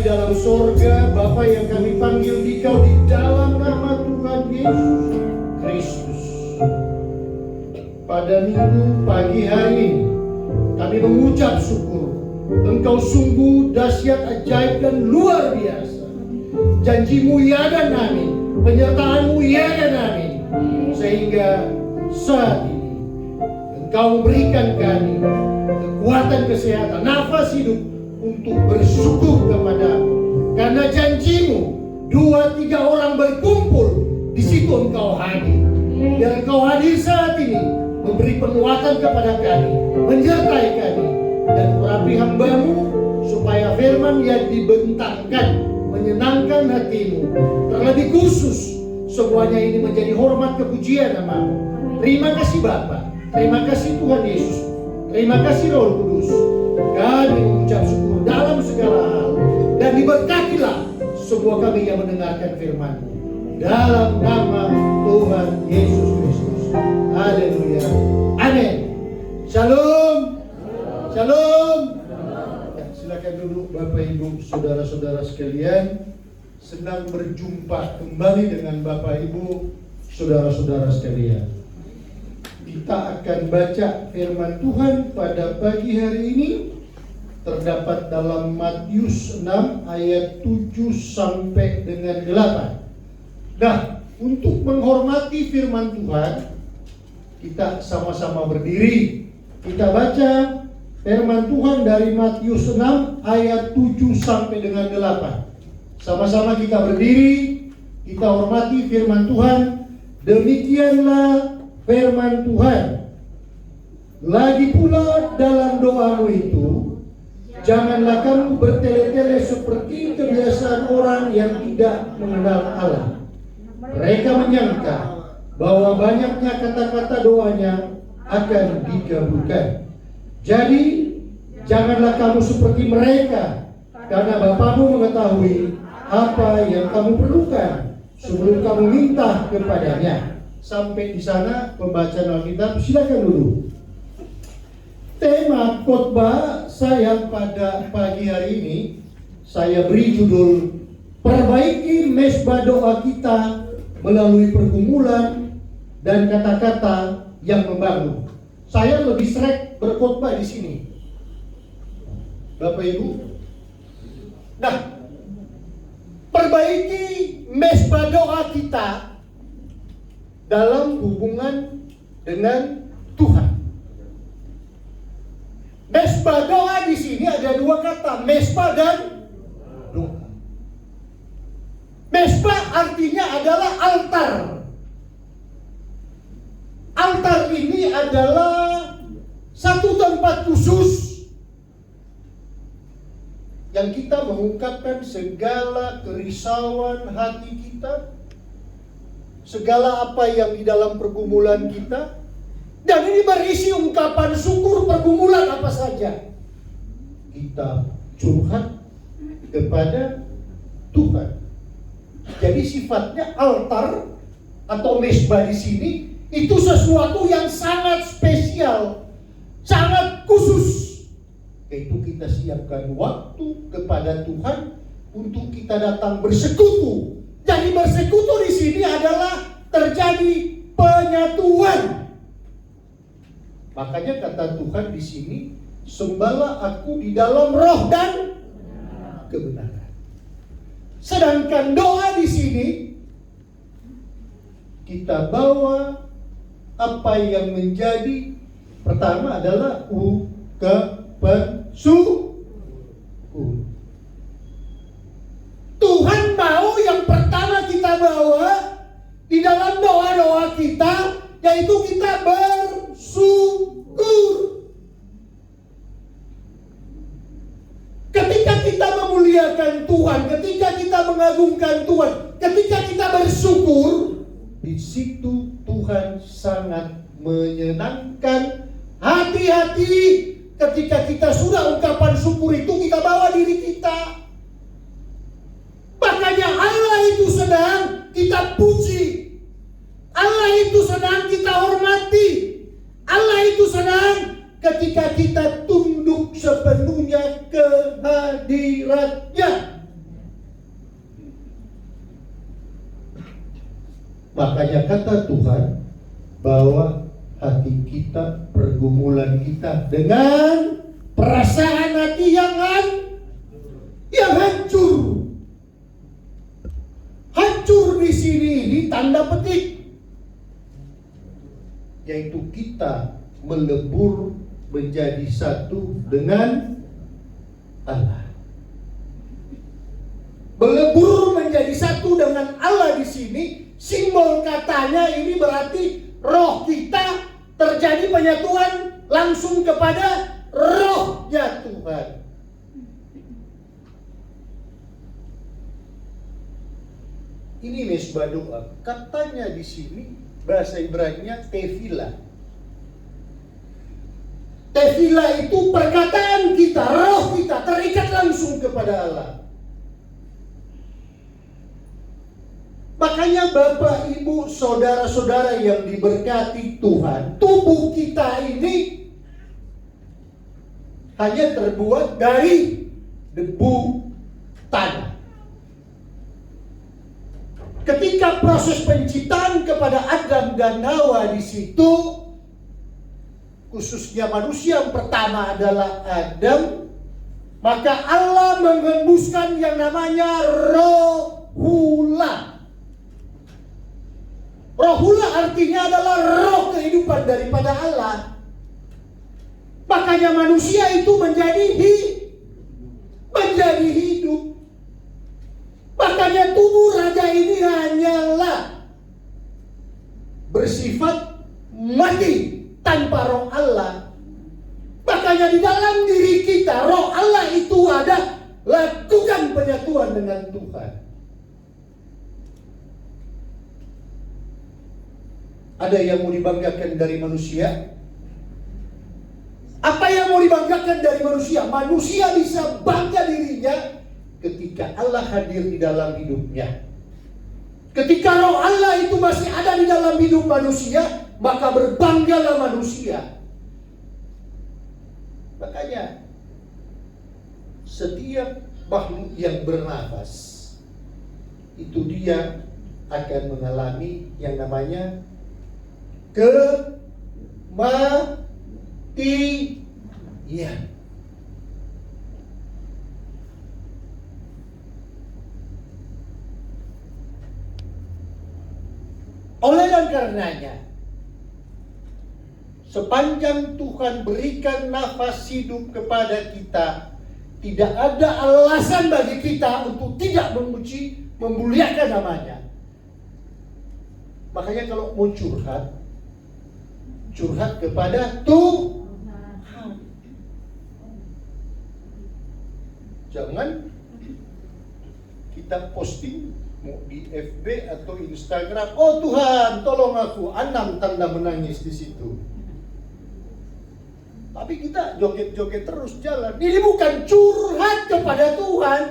di dalam sorga, Bapa yang kami panggil Dikau di dalam nama Tuhan Yesus Kristus. Pada minggu pagi hari ini kami mengucap syukur. Engkau sungguh dahsyat, ajaib dan luar biasa. Janjimu ya dan amin, penyertaanmu ya dan amin. Sehingga saat ini Engkau berikan kami kekuatan, kesehatan, nafas hidup untuk bersyukur kepadamu. Karena janjimu, 2-3 orang berkumpul, di situ Engkau hadir. Dan Engkau hadir saat ini, memberi penguatan kepada kami, menyertai kami, dan urapi hamba-Mu supaya firman yang dibentangkan menyenangkan hatimu. Terlebih khusus, semuanya ini menjadi hormat kepujian nama-Mu. Terima kasih Bapa, terima kasih Tuhan Yesus, terima kasih Roh Kudus. Kami mengucap syukur dalam segala hal, dan diberkatilah semua kami yang mendengarkan firman-Mu. Dalam nama Tuhan Yesus Kristus. Haleluya. Amin. Shalom. Shalom. Ya, silakan duduk Bapak Ibu, saudara-saudara sekalian. Senang berjumpa kembali dengan Bapak Ibu, saudara-saudara sekalian. Kita akan baca firman Tuhan pada pagi hari ini. Terdapat dalam Matius 6 ayat 7 sampai dengan 8. Nah, untuk menghormati firman Tuhan, kita sama-sama berdiri. Kita baca firman Tuhan dari Matius 6 ayat 7 sampai dengan 8. Sama-sama kita berdiri, kita hormati firman Tuhan. Demikianlah firman Tuhan. Lagi pula dalam doamu itu, janganlah kamu bertele-tele seperti kebiasaan orang yang tidak mengenal Allah. Mereka menyangka bahwa banyaknya kata-kata doanya akan dikabulkan. Jadi, janganlah kamu seperti mereka, karena Bapamu mengetahui apa yang kamu perlukan sebelum kamu minta kepadanya. Sampai di sana pembacaan Alkitab, silakan dulu. Tema khotbah saya pada pagi hari ini, saya beri judul Perbaiki Mezbah Doa Kita melalui pergumulan dan kata-kata yang membangun. Saya lebih sering berkhotbah di sini, Bapak Ibu. Nah, perbaiki mezbah doa kita dalam hubungan dengan Tuhan. Mezbah doa di sini ada dua kata, mezbah dan doa. Mezbah artinya adalah altar. Altar ini adalah satu tempat khusus yang kita mengungkapkan segala kerisauan hati kita, segala apa yang di dalam pergumulan kita. Dan ini berisi ungkapan syukur pergumulan apa saja. Kita curhat kepada Tuhan. Jadi sifatnya altar atau mezbah di sini itu sesuatu yang sangat spesial, sangat khusus. Yaitu kita siapkan waktu kepada Tuhan untuk kita datang bersekutu. Jadi bersekutu di sini adalah terjadi penyatuan. Makanya kata Tuhan di sini, sembahlah aku di dalam roh dan kebenaran. Sedangkan doa di sini kita bawa apa yang menjadi pertama adalah ungkapan syukur. Tuhan mau yang pertama kita bawa di dalam doa-doa kita, yaitu kita bersyukur. Ketika kita memuliakan Tuhan, ketika kita mengagungkan Tuhan, ketika kita bersyukur, di situ Tuhan sangat menyenangkan hati-hati. Ketika kita sudah ungkapan syukur itu, kita bawa diri kita. Makanya Allah itu senang kita puji, Allah itu senang kita hormati, Allah itu senang ketika kita tunduk sepenuhnya ke hadirat-Nya. Makanya kata Tuhan bahwa hati kita, pergumulan kita dengan perasaan hati yang hancur. Hancur di sini ini tanda petik, yaitu kita melebur menjadi satu dengan Allah. Melebur menjadi satu dengan Allah di sini, simbol katanya ini berarti roh kita terjadi penyatuan langsung kepada rohnya Tuhan. Ini mesbah doa. Katanya di sini bahasa Ibrani-nya tefillah. Tefillah itu perkataan kita, roh kita terikat langsung kepada Allah. Makanya Bapak, Ibu, saudara-saudara yang diberkati Tuhan, tubuh kita ini hanya terbuat dari debu tanah. Ketika proses penciptaan kepada Adam dan Hawa di situ, khususnya manusia yang pertama adalah Adam, maka Allah mengembuskan yang namanya rohula. Rohula artinya adalah roh kehidupan daripada Allah. Makanya manusia itu menjadi hidup. Makanya tubuh raja ini hanyalah bersifat mati tanpa roh Allah. Makanya di dalam diri kita roh Allah itu ada, lakukan penyatuan dengan Tuhan. Ada yang mau dibanggakan dari manusia? Apa yang mau dibanggakan dari manusia? Manusia bisa bangga dirinya ketika Allah hadir di dalam hidupnya. Ketika roh Allah itu masih ada di dalam hidup manusia, maka berbanggalah manusia. Makanya setiap makhluk yang bernafas itu dia akan mengalami yang namanya kematian. Oleh dan karenanya, sepanjang Tuhan berikan nafas hidup kepada kita, tidak ada alasan bagi kita untuk tidak memuji, memuliakan namanya. Makanya kalau mau curhat kepada Tuhan. Jangan kita posting mau di FB atau Instagram, oh Tuhan tolong aku, 6 tanda menangis di situ. Tapi kita joget-joget terus jalan. Ini bukan curhat kepada Tuhan,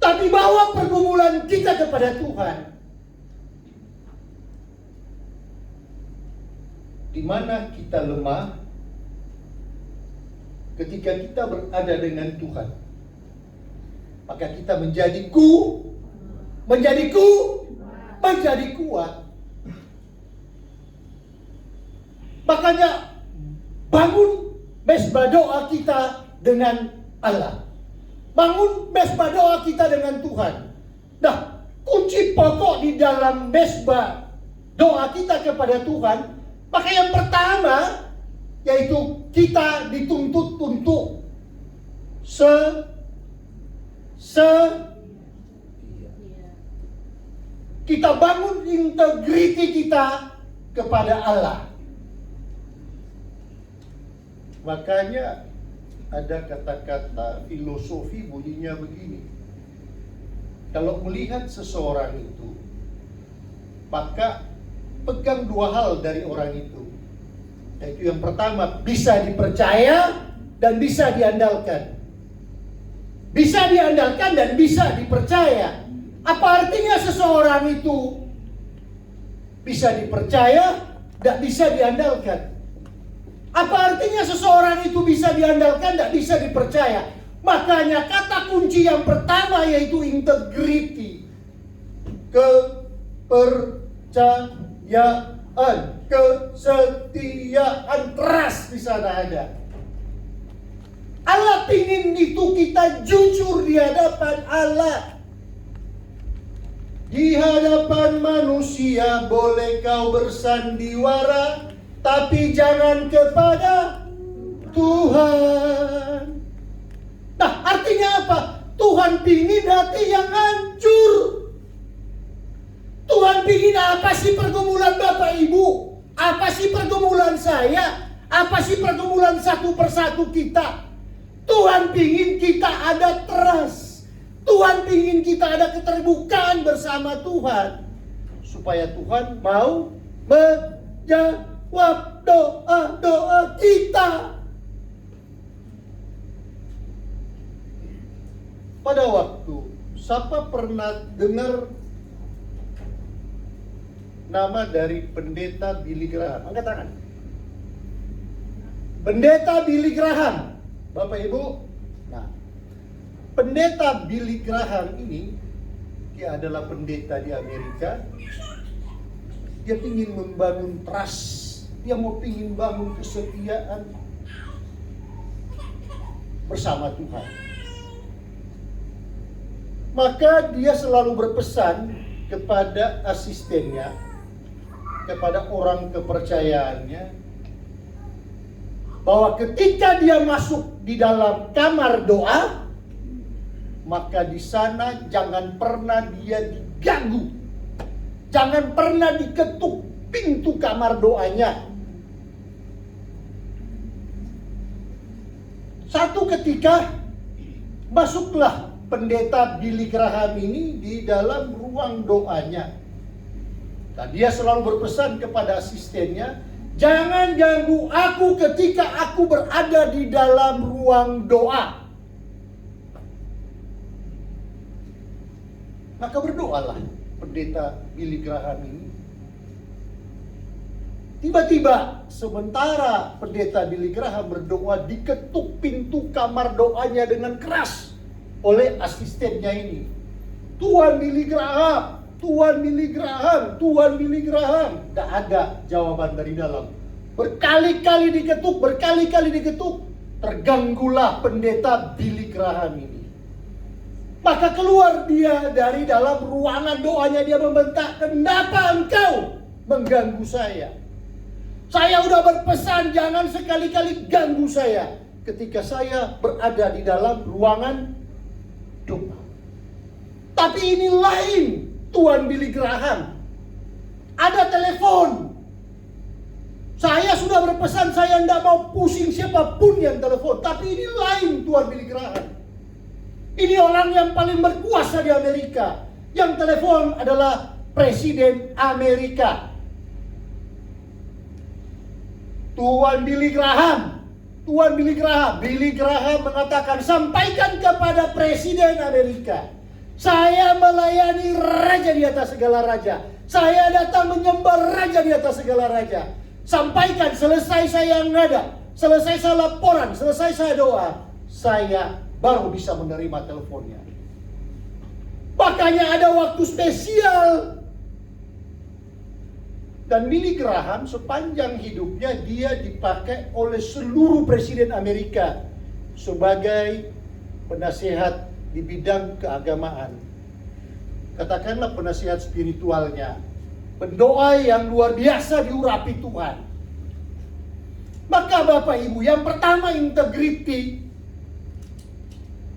tapi bawa pergumulan kita kepada Tuhan. Di mana kita lemah ketika kita berada dengan Tuhan, maka kita menjadi kuat. Makanya bangun mesbah doa kita dengan Allah. Bangun mesbah doa kita dengan Tuhan. Nah, kunci pokok di dalam mesbah doa kita kepada Tuhan, maka yang pertama yaitu kita dituntut untuk kita bangun integriti kita kepada Allah. Makanya ada kata-kata filosofi bunyinya begini. Kalau melihat seseorang itu, maka pegang 2 hal dari orang itu. Yaitu yang pertama, bisa dipercaya dan bisa diandalkan. Bisa diandalkan dan bisa dipercaya. Apa artinya seseorang itu bisa dipercaya dan bisa diandalkan? Apa artinya seseorang itu bisa diandalkan dan bisa dipercaya? Makanya kata kunci yang pertama yaitu integriti, kepercayaan, kesetiaan, trust di sana ada. Allah ingin itu kita jujur di hadapan Allah. Di hadapan manusia boleh kau bersandiwara, tapi jangan kepada Tuhan. Nah, artinya apa? Tuhan pingin hati yang hancur. Tuhan pingin apa sih pergumulan Bapak Ibu? Apa sih pergumulan saya? Apa sih pergumulan satu persatu kita? Tuhan pingin kita ada trust. Tuhan pingin kita ada keterbukaan bersama Tuhan. Supaya Tuhan mau menjawab doa-doa kita. Pada waktu, siapa pernah dengar nama dari pendeta Billy Graham? Angkat tangan. Pendeta Billy Graham. Bapak Ibu, nah, pendeta Billy Graham ini, dia adalah pendeta di Amerika. Dia ingin membangun trust, dia mau ingin bangun kesetiaan bersama Tuhan. Maka dia selalu berpesan kepada asistennya, kepada orang kepercayaannya, bahwa ketika dia masuk di dalam kamar doa, maka di sana jangan pernah dia diganggu. Jangan pernah diketuk pintu kamar doanya. Satu ketika masuklah pendeta Billy Graham ini di dalam ruang doanya. Dan dia selalu berpesan kepada asistennya, jangan ganggu aku ketika aku berada di dalam ruang doa. Maka berdoalah pendeta Billy Graham ini. Tiba-tiba sementara pendeta Billy Graham berdoa, diketuk pintu kamar doanya dengan keras oleh asistennya ini. Tuan Billy Graham, Tuan Billy Graham, Tuan Billy Graham. Tidak ada jawaban dari dalam. Berkali-kali diketuk. Terganggulah pendeta Billy Graham ini. Maka keluar dia dari dalam ruangan doanya. Dia membentak, kenapa engkau mengganggu saya? Saya udah berpesan jangan sekali-kali ganggu saya ketika saya berada di dalam ruangan doa. Tapi ini lain, Tuan Billy Graham. Ada telepon. Saya sudah berpesan saya tidak mau pusing siapapun yang telepon. Tapi ini lain, Tuan Billy Graham. Ini orang yang paling berkuasa di Amerika. Yang telepon adalah Presiden Amerika. Tuan Billy Graham. Billy Graham mengatakan, sampaikan kepada Presiden Amerika, saya melayani raja di atas segala raja. Saya datang menyembah raja di atas segala raja. Sampaikan, selesai saya ngada, selesai saya laporan, selesai saya doa, saya baru bisa menerima teleponnya. Makanya ada waktu spesial. Dan Billy Graham sepanjang hidupnya dia dipakai oleh seluruh presiden Amerika sebagai penasihat di bidang keagamaan. Katakanlah penasihat spiritualnya, pendoa yang luar biasa diurapi Tuhan. Maka Bapak Ibu, yang pertama integriti.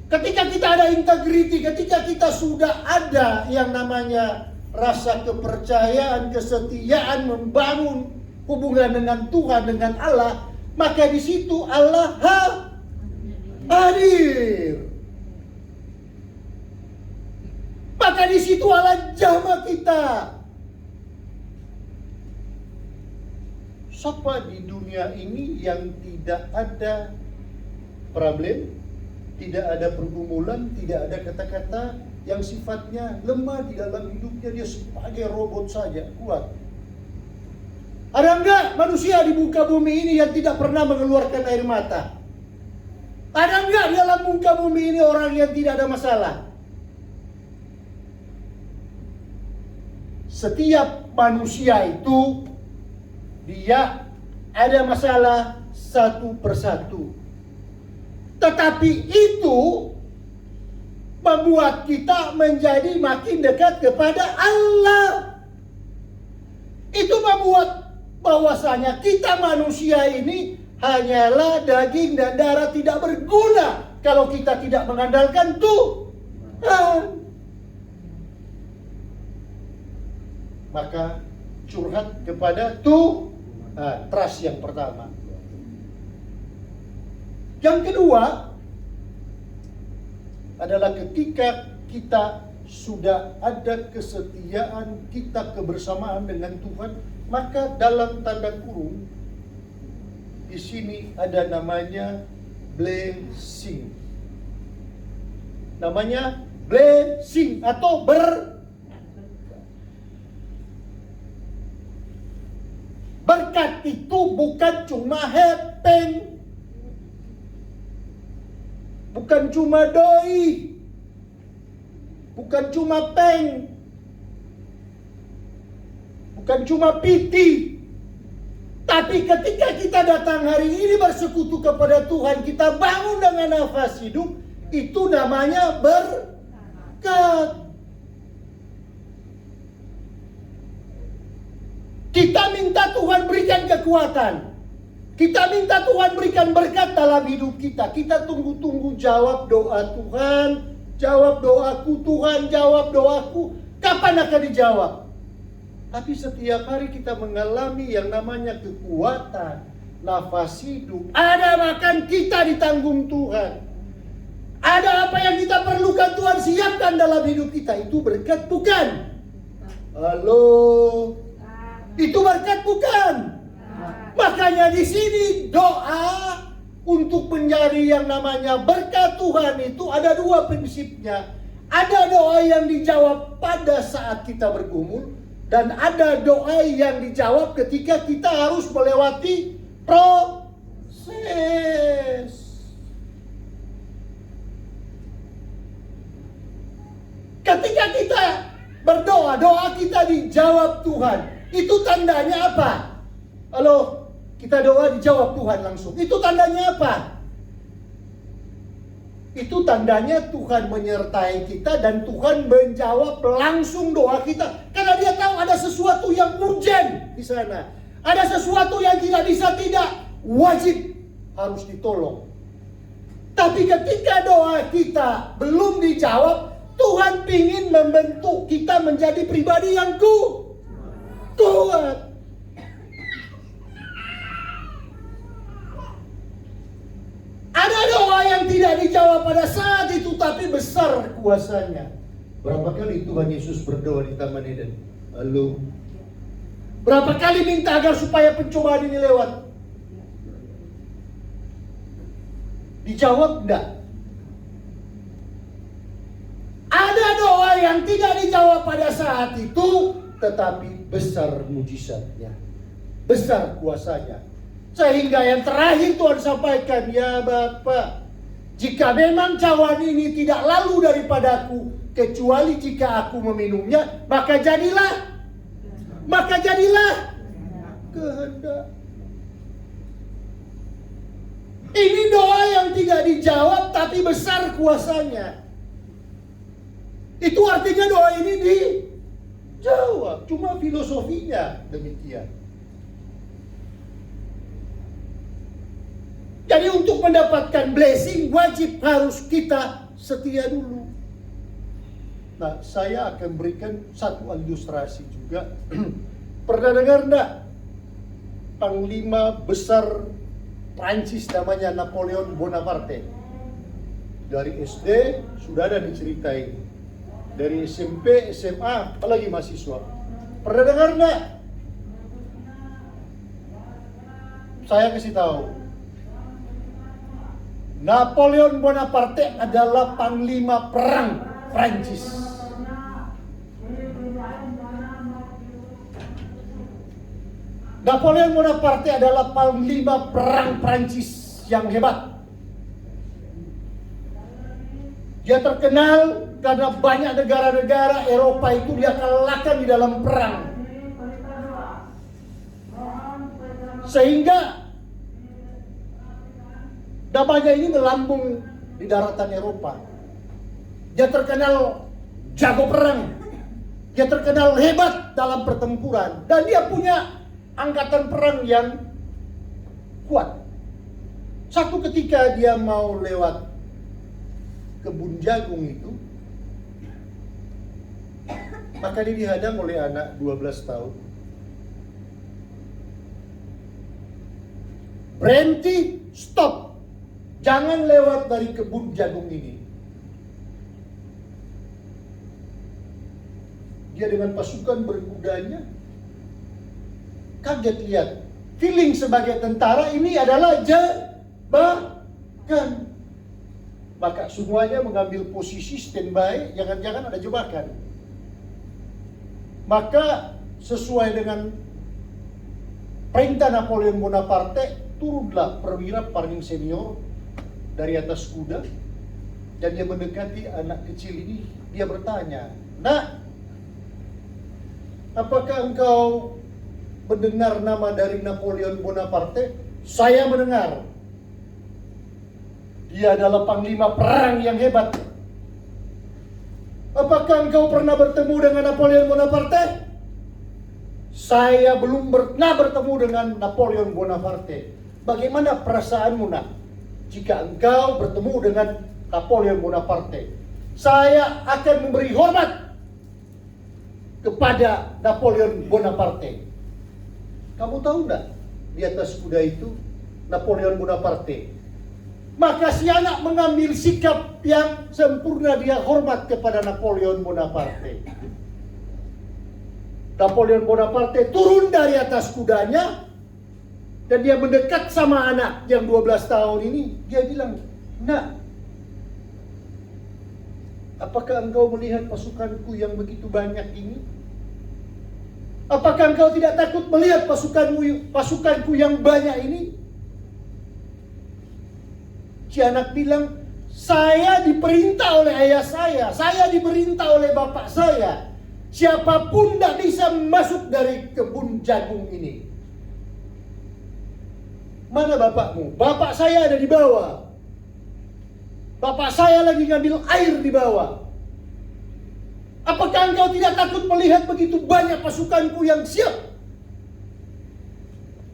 Ketika kita ada integriti, ketika kita sudah ada yang namanya rasa kepercayaan, kesetiaan, membangun hubungan dengan Tuhan, dengan Allah, maka di situ Allah hadir. Maka di situ Allah jamah kita. Siapa di dunia ini yang tidak ada problem, tidak ada pergumulan, tidak ada kata-kata yang sifatnya lemah di dalam hidupnya, dia sebagai robot saja kuat. Ada enggak manusia di muka bumi ini yang tidak pernah mengeluarkan air mata? Ada enggak di dalam muka bumi ini orang yang tidak ada masalah? setiap manusia itu dia ada masalah satu persatu. Tetapi itu membuat kita menjadi makin dekat kepada Allah. Itu membuat bahwasanya kita manusia ini hanyalah daging dan darah, tidak berguna kalau kita tidak mengandalkan Tuhan. Maka curhat kepada Tuhan, trust yang pertama. Yang kedua adalah ketika kita sudah ada kesetiaan kita, kebersamaan dengan Tuhan, maka dalam tanda kurung di sini ada namanya blessing. Namanya blessing atau berkat itu bukan cuma hepeng, bukan cuma doi, bukan cuma peng, bukan cuma piti. Tapi ketika kita datang hari ini bersekutu kepada Tuhan, kita bangun dengan nafas hidup, itu namanya berkat. Kita minta Tuhan berikan kekuatan. Kita minta Tuhan berikan berkat dalam hidup kita. Kita tunggu-tunggu jawab doa Tuhan. Jawab doaku Tuhan, jawab doaku. Kapan akan dijawab? Tapi setiap hari kita mengalami yang namanya kekuatan, nafas hidup. Ada makan kita ditanggung Tuhan. Ada apa yang kita perlukan Tuhan siapkan dalam hidup kita. Itu berkat bukan? Halo? Itu berkat bukan? Makanya di sini doa untuk mencari yang namanya berkat Tuhan itu ada dua prinsipnya. Ada doa yang dijawab pada saat kita bergumul, dan ada doa yang dijawab ketika kita harus melewati proses. Ketika kita berdoa, doa kita dijawab Tuhan. Itu tandanya apa? Halo, kita doa dijawab Tuhan langsung. Itu tandanya apa? Itu tandanya Tuhan menyertai kita dan Tuhan menjawab langsung doa kita. Karena Dia tahu ada sesuatu yang urgent di sana. Ada sesuatu yang tidak bisa tidak, wajib harus ditolong. Tapi ketika doa kita belum dijawab, Tuhan ingin membentuk kita menjadi pribadi yang kuat. Ada doa yang tidak dijawab pada saat itu, tapi besar kuasanya. Berapa kali Tuhan Yesus berdoa di Taman Eden? Halo? Berapa kali minta agar supaya pencobaan ini lewat? Dijawab enggak? Ada doa yang tidak dijawab pada saat itu, tetapi besar mujizatnya, besar kuasanya. Sehingga yang terakhir Tuhan sampaikan, ya Bapa, jika memang cawan ini tidak lalu daripadaku, kecuali jika aku meminumnya, maka jadilah kehendak. Ini doa yang tidak dijawab tapi besar kuasanya. Itu artinya doa ini dijawab, cuma filosofinya demikian. Jadi untuk mendapatkan blessing wajib harus kita setia dulu. Nah, saya akan berikan satu ilustrasi juga. Pernah dengar enggak? Panglima besar Prancis namanya Napoleon Bonaparte. Dari SD sudah ada diceritain. Dari SMP, SMA, apalagi mahasiswa. Pernah dengar enggak? Saya kasih tahu. Napoleon Bonaparte adalah panglima perang Prancis. Napoleon Bonaparte adalah panglima perang Prancis yang hebat. Dia terkenal Karena banyak negara-negara Eropa itu dia kalahkan di dalam perang. Sehingga namanya ini melambung di daratan Eropa. Dia terkenal jago perang. Dia terkenal hebat dalam pertempuran. Dan dia punya angkatan perang yang kuat. Satu ketika dia mau lewat kebun jagung itu, maka dia dihadang oleh anak 12 tahun. Berhenti, stop. Jangan lewat dari kebun jagung ini. Dia dengan pasukan berkudanya kaget lihat. Feeling sebagai tentara ini adalah jebakan. Maka semuanya mengambil posisi standby, jangan-jangan ada jebakan. Maka sesuai dengan perintah Napoleon Bonaparte, turunlah perwira paling senior dari atas kuda dan dia mendekati anak kecil ini. Dia bertanya, "Nak, apakah engkau mendengar nama dari Napoleon Bonaparte?" "Saya mendengar. Dia adalah panglima perang yang hebat." "Apakah engkau pernah bertemu dengan Napoleon Bonaparte?" "Saya belum pernah bertemu dengan Napoleon Bonaparte." "Bagaimana perasaanmu, nak, jika engkau bertemu dengan Napoleon Bonaparte?" "Saya akan memberi hormat kepada Napoleon Bonaparte." Kamu tahu enggak, di atas kuda itu Napoleon Bonaparte. Maka si anak mengambil sikap yang sempurna, dia hormat kepada Napoleon Bonaparte. Napoleon Bonaparte turun dari atas kudanya dan dia mendekat sama anak yang 12 tahun ini. Dia bilang, "Nak, apakah engkau melihat pasukanku yang begitu banyak ini? Apakah engkau tidak takut melihat pasukanku yang banyak ini?" Si anak bilang, "Saya diperintah oleh ayah saya diperintah oleh bapak saya. Siapapun tidak bisa masuk dari kebun jagung ini." "Mana bapakmu?" "Bapak saya ada di bawah. Bapak saya lagi ngambil air di bawah." "Apakah engkau tidak takut melihat begitu banyak pasukanku yang siap?"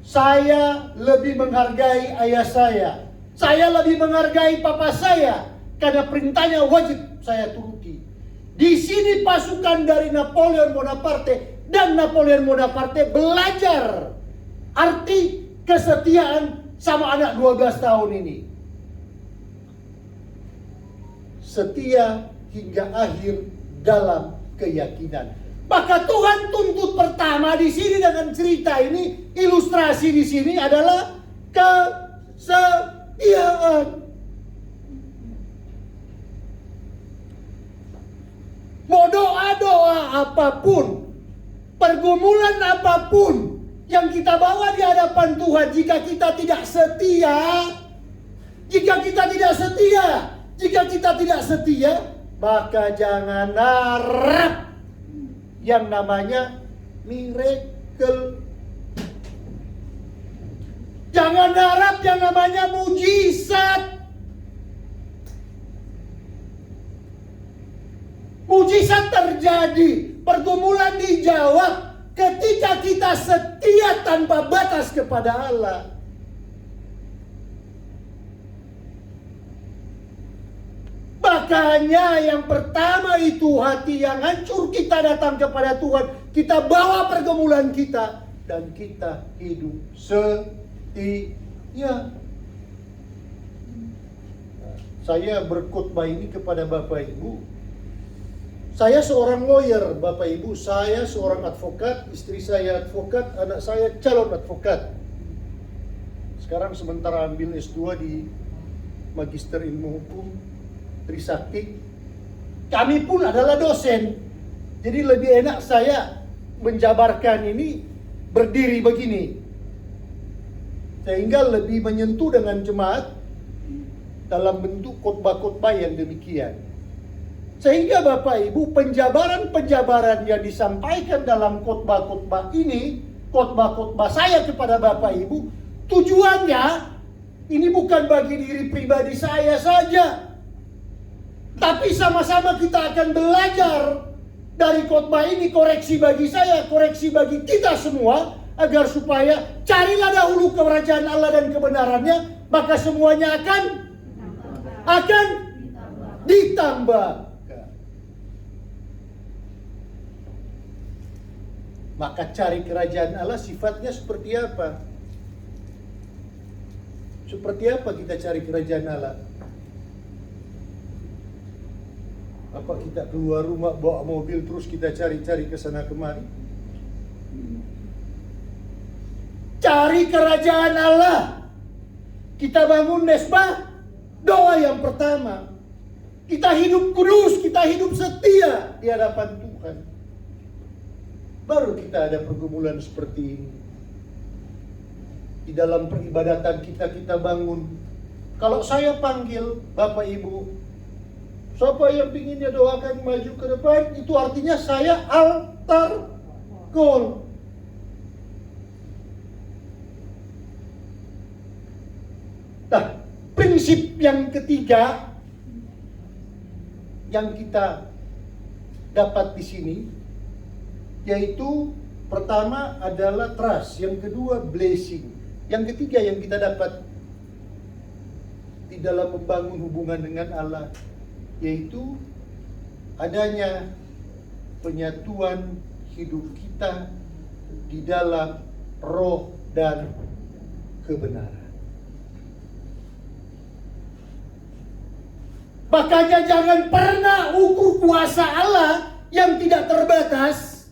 "Saya lebih menghargai ayah saya. Saya lebih menghargai papa saya. Karena perintahnya wajib saya turuti." Di sini pasukan dari Napoleon Bonaparte dan Napoleon Bonaparte belajar arti kesetiaan sama anak 12 tahun ini. Setia hingga akhir dalam keyakinan. Maka Tuhan tuntut pertama di sini dengan cerita ini, ilustrasi di sini adalah kesetiaan. Mau doa-doa apapun, pergumulan apapun yang kita bawa di hadapan Tuhan, jika kita tidak setia, maka jangan harap yang namanya miracle. Jangan harap yang namanya mujizat. Mujizat terjadi, pergumulan dijawab ketika kita setia tanpa batas kepada Allah. Makanya yang pertama itu hati yang hancur kita datang kepada Tuhan. Kita bawa pergumulan kita dan kita hidup setia. Saya berkhotbah ini kepada Bapak Ibu. Saya seorang lawyer, Bapak Ibu. Saya seorang advokat, istri saya advokat, anak saya calon advokat. Sekarang sementara ambil S2 di Magister Ilmu Hukum Trisakti. Kami pun adalah dosen. Jadi lebih enak saya menjabarkan ini berdiri begini, sehingga lebih menyentuh dengan jemaat dalam bentuk khotbah-khotbah yang demikian. Sehingga Bapak Ibu, penjabaran-penjabaran yang disampaikan dalam khotbah-khotbah ini, khotbah-khotbah saya kepada Bapak Ibu, tujuannya ini bukan bagi diri pribadi saya saja, tapi sama-sama kita akan belajar dari khotbah ini, koreksi bagi saya, koreksi bagi kita semua, agar supaya carilah dahulu kerajaan Allah dan kebenarannya, maka semuanya akan ditambah. Maka cari kerajaan Allah sifatnya seperti apa? Seperti apa kita cari kerajaan Allah? Apa kita keluar rumah bawa mobil terus kita cari-cari ke sana kemari? Cari kerajaan Allah. Kita bangun mesbah, doa yang pertama. Kita hidup kudus, kita hidup setia di hadapan Tuhan. Baru kita ada pergumulan seperti ini. Di dalam peribadatan kita bangun. Kalau saya panggil Bapak Ibu, siapa yang pinginnya doakan maju ke depan, itu artinya saya altar call. Nah, prinsip yang ketiga yang kita dapat di sini, yaitu pertama adalah trust, yang kedua blessing, yang ketiga yang kita dapat di dalam membangun hubungan dengan Allah, yaitu adanya penyatuan hidup kita di dalam roh dan kebenaran. Makanya jangan pernah ukur kuasa Allah yang tidak terbatas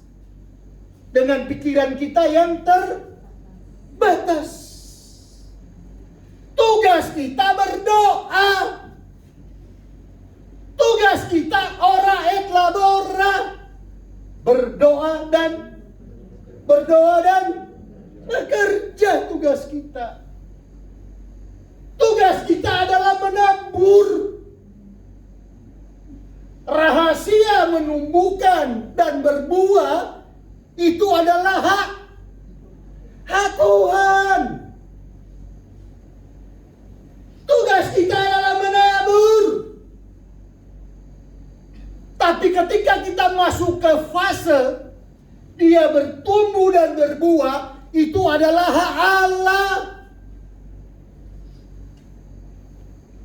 dengan pikiran kita yang terbatas. Tugas kita berdoa. Tugas kita ora et labora. Berdoa dan bekerja, tugas kita. Tugas kita adalah menabur. Rahasia menumbuhkan dan berbuah itu adalah hak Tuhan. Tugas kita adalah menabur. Tapi ketika kita masuk ke fase dia bertumbuh dan berbuah, itu adalah hak Allah.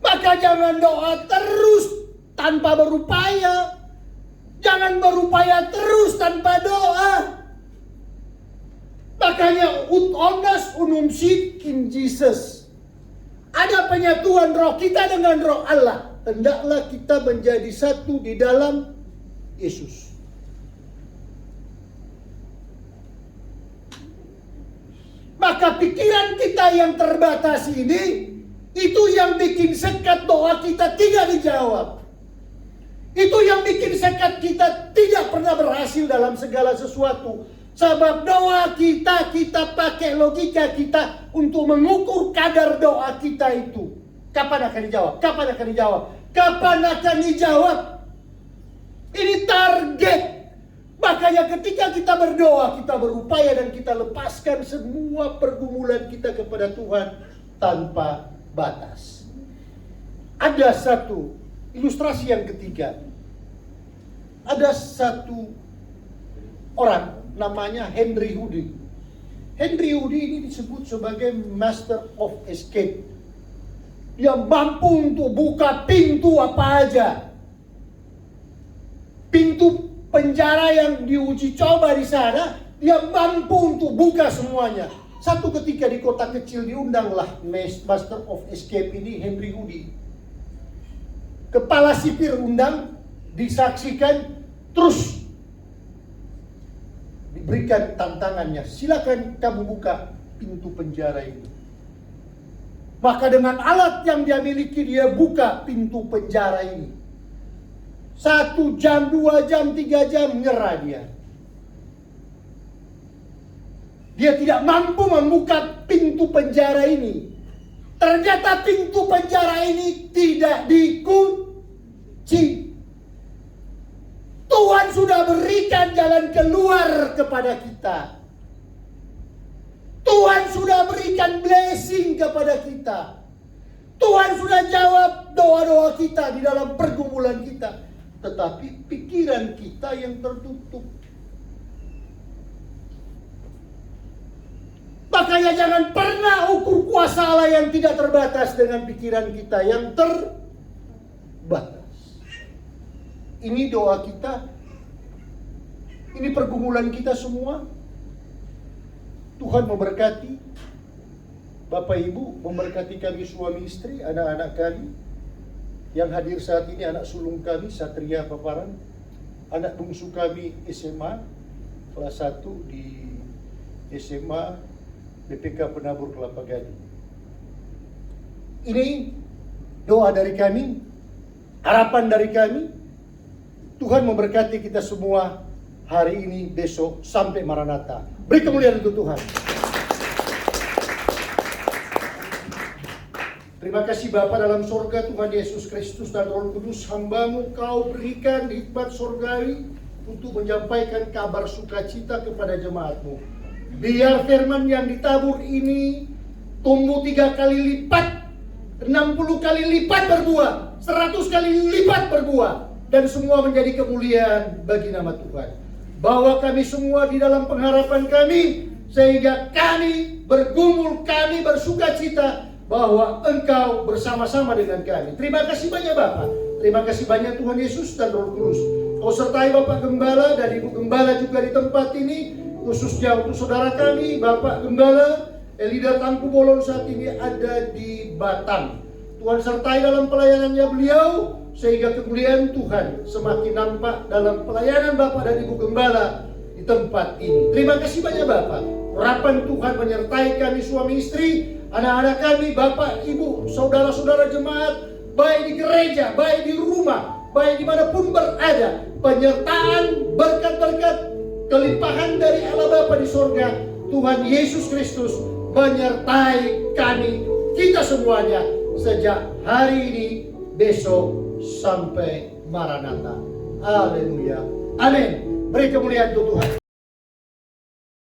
Maka jangan doa terus tanpa berupaya. Jangan berupaya terus tanpa doa. Makanya ut omnes unum sit in Jesus. Ada penyatuan roh kita dengan roh Allah. Hendaklah kita menjadi satu di dalam Yesus. Maka pikiran kita yang terbatas ini, itu yang bikin sekat doa kita tidak dijawab. Itu yang bikin sekat kita tidak pernah berhasil dalam segala sesuatu. Sebab doa kita pakai logika kita untuk mengukur kadar doa kita itu. Kapan akan dijawab? Kapan akan dijawab? Kapan akan dijawab? Ini target. Makanya ketika kita berdoa, kita berupaya dan kita lepaskan semua pergumulan kita kepada Tuhan tanpa batas. Ada satu ilustrasi yang ketiga. Ada satu orang namanya Henry Houdi. Henry Houdi ini disebut sebagai Master of Escape. Dia mampu untuk buka pintu apa aja. Pintu penjara yang diuji coba di sana, dia mampu untuk buka semuanya. Satu ketika di kota kecil diundanglah Master of Escape ini, Henry Houdi. Kepala sipir undang, disaksikan, terus diberikan tantangannya. Silakan kamu buka pintu penjara ini. Maka dengan alat yang dia miliki, dia buka pintu penjara ini. 1 jam, 2 jam, 3 jam, nyerah dia. Dia tidak mampu membuka pintu penjara ini. Ternyata pintu penjara ini tidak dikunci. sudah berikan jalan keluar kepada kita. Tuhan sudah berikan blessing kepada kita. Tuhan sudah jawab doa-doa kita di dalam pergumulan kita. Tetapi pikiran kita yang tertutup. Makanya jangan pernah ukur kuasa Allah yang tidak terbatas dengan pikiran kita yang terbatas. Ini doa kita. Ini pergumulan kita semua. Tuhan memberkati Bapak Ibu, memberkati kami suami istri, anak-anak kami yang hadir saat ini, anak sulung kami Satria Paparan, anak bungsu kami SMA kelas 1 di SMA BPK Penabur Kelapa Gading. Ini doa dari kami, harapan dari kami. Tuhan memberkati kita semua hari ini, besok, sampai Maranatha. Beri kemuliaan untuk Tuhan. Terima kasih Bapa dalam sorga, Tuhan Yesus Kristus dan Roh Kudus, hamba-Mu Kau berikan hikmat sorgawi untuk menyampaikan kabar sukacita kepada jemaat-Mu. Biar firman yang ditabur ini tumbuh 3 kali lipat, 60 kali lipat berbuah, 100 kali lipat berbuah, dan semua menjadi kemuliaan bagi nama Tuhan. Bawa kami semua di dalam pengharapan kami, sehingga kami bergumul, kami bersukacita bahwa Engkau bersama-sama dengan kami. Terima kasih banyak Bapak. Terima kasih banyak Tuhan Yesus dan Roh Kudus. Kau sertai Bapak Gembala dan Ibu Gembala juga di tempat ini, khususnya untuk saudara kami, Bapak Gembala Elida Tangku Bolon saat ini ada di Batam. Tuhan sertai dalam pelayanannya beliau, sehingga kemuliaan Tuhan semakin nampak dalam pelayanan Bapak dan Ibu Gembala di tempat ini. Terima kasih banyak Bapak. Harapan Tuhan menyertai kami suami istri, anak-anak kami, Bapak, Ibu, saudara-saudara jemaat, baik di gereja, baik di rumah, baik dimanapun berada. Penyertaan, berkat-berkat, kelimpahan dari Allah Bapa di sorga, Tuhan Yesus Kristus menyertai kami, kita semuanya, sejak hari ini, besok, sampai Maranatha. Haleluya. Amin. Beri kemuliaan untuk Tuhan.